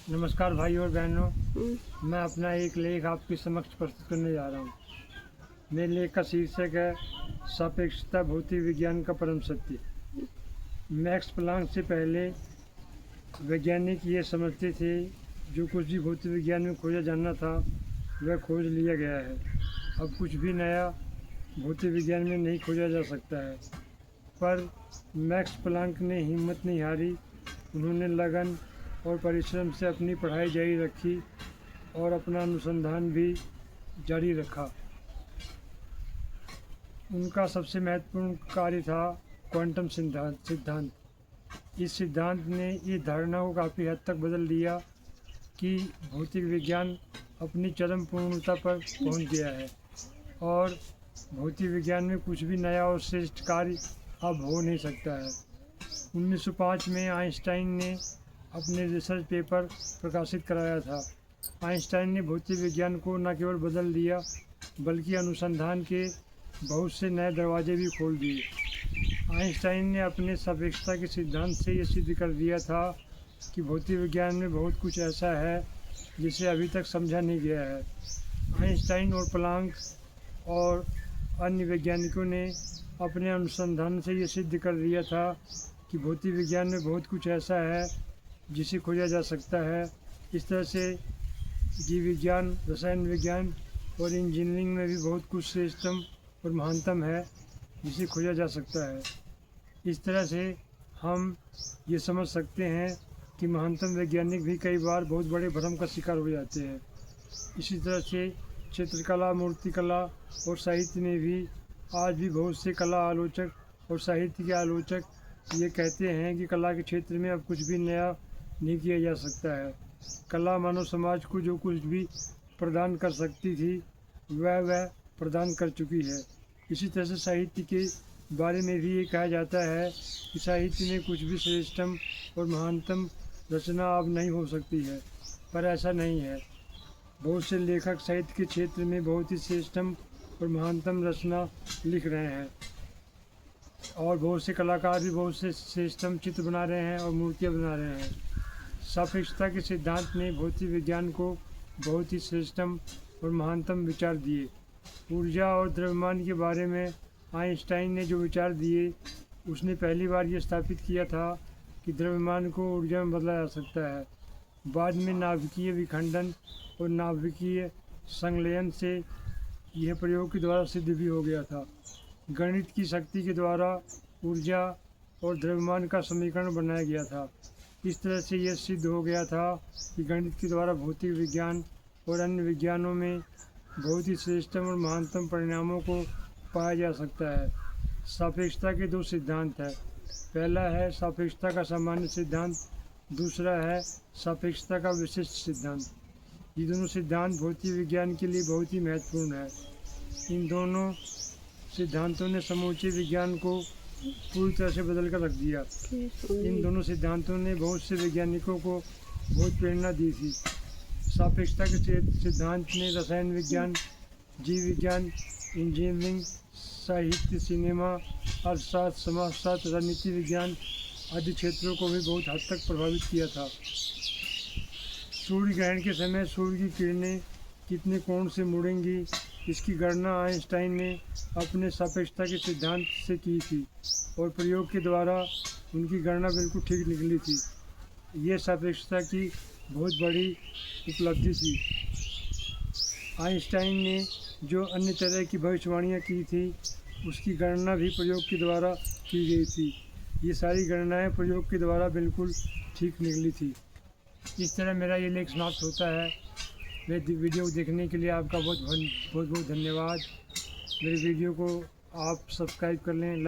नमस्कार भाई और बहनों। मैं अपना एक लेख आपके समक्ष प्रस्तुत करने जा रहा हूँ। मेरे लेख का शीर्षक है सापेक्षता भौतिक विज्ञान का परम सत्य। मैक्स प्लांक से पहले वैज्ञानिक ये समझते थे जो कुछ भी भौतिक विज्ञान में खोजा जाना था वह खोज लिया गया है। अब कुछ भी नया भौतिक विज्ञान में नहीं खोजा जा सकता है। पर मैक्स प्लांक ने हिम्मत नहीं हारी। उन्होंने लगन और परिश्रम से अपनी पढ़ाई जारी रखी और अपना अनुसंधान भी जारी रखा। उनका सबसे महत्वपूर्ण कार्य था क्वांटम सिद्धांत। इस सिद्धांत ने इस धारणा को काफ़ी हद तक बदल दिया कि भौतिक विज्ञान अपनी चरम पूर्णता पर पहुंच गया है और भौतिक विज्ञान में कुछ भी नया और श्रेष्ठ कार्य अब हो नहीं सकता है। 1905 में आइंस्टाइन ने अपने रिसर्च पेपर प्रकाशित कराया था। आइंस्टाइन ने भौतिक विज्ञान को न केवल बदल दिया बल्कि अनुसंधान के बहुत से नए दरवाजे भी खोल दिए। आइंस्टाइन ने अपने सापेक्षता के सिद्धांत से ये सिद्ध कर दिया था कि भौतिक विज्ञान में बहुत कुछ ऐसा है जिसे अभी तक समझा नहीं गया है। आइंस्टाइन और प्लांक और अन्य वैज्ञानिकों ने अपने अनुसंधान से ये सिद्ध कर दिया था कि भौतिक विज्ञान में बहुत कुछ ऐसा है जिसे खोजा जा सकता है। इस तरह से जीव विज्ञान, रसायन विज्ञान और इंजीनियरिंग में भी बहुत कुछ श्रेष्ठतम और महानतम है जिसे खोजा जा सकता है। इस तरह से हम ये समझ सकते हैं कि महानतम वैज्ञानिक भी कई बार बहुत बड़े भ्रम का शिकार हो जाते हैं। इसी तरह से चित्रकला, मूर्तिकला और साहित्य में भी आज भी बहुत से कला आलोचक और साहित्य के आलोचक ये कहते हैं कि कला के क्षेत्र में अब कुछ भी नया नहीं किया जा सकता है। कला मानव समाज को जो कुछ भी प्रदान कर सकती थी वह प्रदान कर चुकी है। इसी तरह से साहित्य के बारे में भी ये कहा जाता है कि साहित्य में कुछ भी श्रेष्ठतम और महानतम रचना अब नहीं हो सकती है, पर ऐसा नहीं है। बहुत से लेखक साहित्य के क्षेत्र में बहुत ही श्रेष्ठतम और महानतम रचना लिख रहे हैं और बहुत से कलाकार भी बहुत से श्रेष्ठतम चित्र बना रहे हैं और मूर्तियाँ बना रहे हैं। सापेक्षता के सिद्धांत ने भौतिक विज्ञान को बहुत ही श्रेष्ठतम और महानतम विचार दिए। ऊर्जा और द्रव्यमान के बारे में आइंस्टाइन ने जो विचार दिए उसने पहली बार ये स्थापित किया था कि द्रव्यमान को ऊर्जा में बदला जा सकता है। बाद में नाभिकीय विखंडन और नाभिकीय संलयन से यह प्रयोग के द्वारा सिद्ध भी हो गया था। गणित की शक्ति के द्वारा ऊर्जा और द्रव्यमान का समीकरण बनाया गया था। इस तरह से यह सिद्ध हो गया था कि गणित के द्वारा भौतिक विज्ञान और अन्य विज्ञानों में बहुत ही श्रेष्ठतम और महानतम परिणामों को पाया जा सकता है। सापेक्षता के दो सिद्धांत हैं। पहला है सापेक्षता का सामान्य सिद्धांत, दूसरा है सापेक्षता का विशिष्ट सिद्धांत। ये दोनों सिद्धांत भौतिक विज्ञान के लिए बहुत ही महत्वपूर्ण है। इन दोनों सिद्धांतों ने समूचे विज्ञान को पूरी तरह से बदल कर रख दिया। इन दोनों सिद्धांतों ने बहुत से वैज्ञानिकों को बहुत प्रेरणा दी थी। सापेक्षता के सिद्धांत ने रसायन विज्ञान, जीव विज्ञान, इंजीनियरिंग, साहित्य, सिनेमा, अर्थशास्त्र, समाजशास्त्र, राजनीति विज्ञान आदि क्षेत्रों को भी बहुत हद तक प्रभावित किया था। सूर्य ग्रहण के समय सूर्य की किरणें कितने कोण से मुड़ेंगी इसकी गणना आइंस्टाइन ने अपने सापेक्षता के सिद्धांत से की थी और प्रयोग के द्वारा उनकी गणना बिल्कुल ठीक निकली थी। यह सापेक्षता की बहुत बड़ी उपलब्धि थी। आइंस्टाइन ने जो अन्य तरह की भविष्यवाणियाँ की थी उसकी गणना भी प्रयोग के द्वारा की गई थी। ये सारी गणनाएं प्रयोग के द्वारा बिल्कुल ठीक निकली थी। इस तरह मेरा ये लेख समाप्त होता है। मेरे वीडियो को देखने के लिए आपका बहुत बहुत धन्यवाद। मेरे वीडियो को आप सब्सक्राइब कर लें।